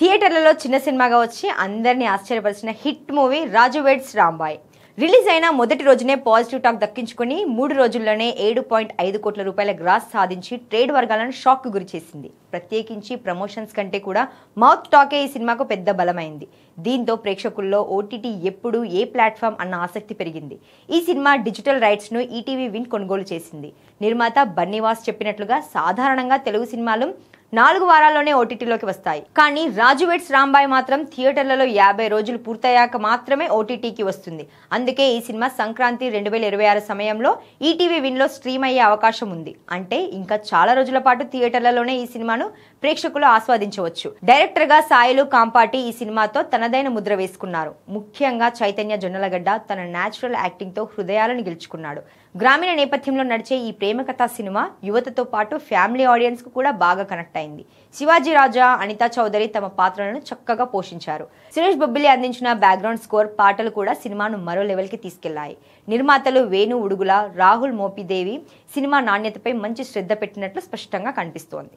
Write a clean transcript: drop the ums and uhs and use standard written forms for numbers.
థియేటర్లలో చిన్న సినిమాగా వచ్చి అందరినీ ఆశ్చర్యపరిచిన హిట్ మూవీ రాజు వెడ్స్ రాంబాయ్ రిలీజ్ అయిన మొదటి రోజునే పాజిటివ్ టాక్ దక్కించుకుని 3 రోజుల్లోనే 7.5 కోట్ల రూపాయల గ్రాస్ సాధించి ట్రేడ్ వర్గాలను షాక్ కు గురిచేసింది. ప్రత్యేకించి ప్రమోషన్స్ కంటే కూడా మౌత్ టాకే ఈ సినిమాకు పెద్ద బలమైంది. దీంతో ప్రేక్షకుల్లో ఓటీటీ ఎప్పుడు ఏ ప్లాట్ఫామ్ అన్న ఆసక్తి పెరిగింది. ఈ సినిమా డిజిటల్ రైట్స్ ను ఈటీవీ విన్ కొనుగోలు చేసింది. నిర్మాత బన్నీవాస్ చెప్పినట్లుగా సాధారణంగా తెలుగు సినిమాలు 4 వారాల్లోనే ఓటీటీలోకి వస్తాయి. కానీ రాజు వెడ్స్ రాంబాయ్ మాత్రం థియేటర్లలో 50 రోజులు పూర్తయ్యాక మాత్రమే ఓటీటీకి వస్తుంది. అందుకే ఈ సినిమా సంక్రాంతి 2026 సమయంలో ఈటీవీ విన్ లో స్ట్రీమ్ అయ్యే అవకాశం ఉంది. అంటే ఇంకా చాలా రోజుల పాటు థియేటర్లలోనే ఈ సినిమాను ప్రేక్షకులు ఆస్వాదించవచ్చు. డైరెక్టర్ గా సాయిలు కాంపాటి ఈ సినిమాతో తనదైన ముద్ర వేసుకున్నారు. ముఖ్యంగా చైతన్య జొన్నలగడ్డ తన నేచురల్ యాక్టింగ్ తో హృదయాలను గెలుచుకున్నాడు. గ్రామీణ నేపథ్యంలో నడిచే ఈ ప్రేమ కథా సినిమా యువతతో పాటు ఫ్యామిలీ ఆడియన్స్ కు కూడా బాగా కనెక్ట్ అయింది. శివాజీ రాజా, అనితా చౌదరి తమ పాత్రలను చక్కగా పోషించారు. సురేష్ బొబ్బిలి అందించిన బ్యాక్గ్రౌండ్ స్కోర్, పాటలు కూడా సినిమాను మరో లెవెల్ కి తీసుకెళ్లాయి. నిర్మాతలు వేణు ఉడుగుల, రాహుల్ మోపిదేవి సినిమా నాణ్యతపై మంచి శ్రద్ధ పెట్టినట్లు స్పష్టంగా కనిపిస్తోంది.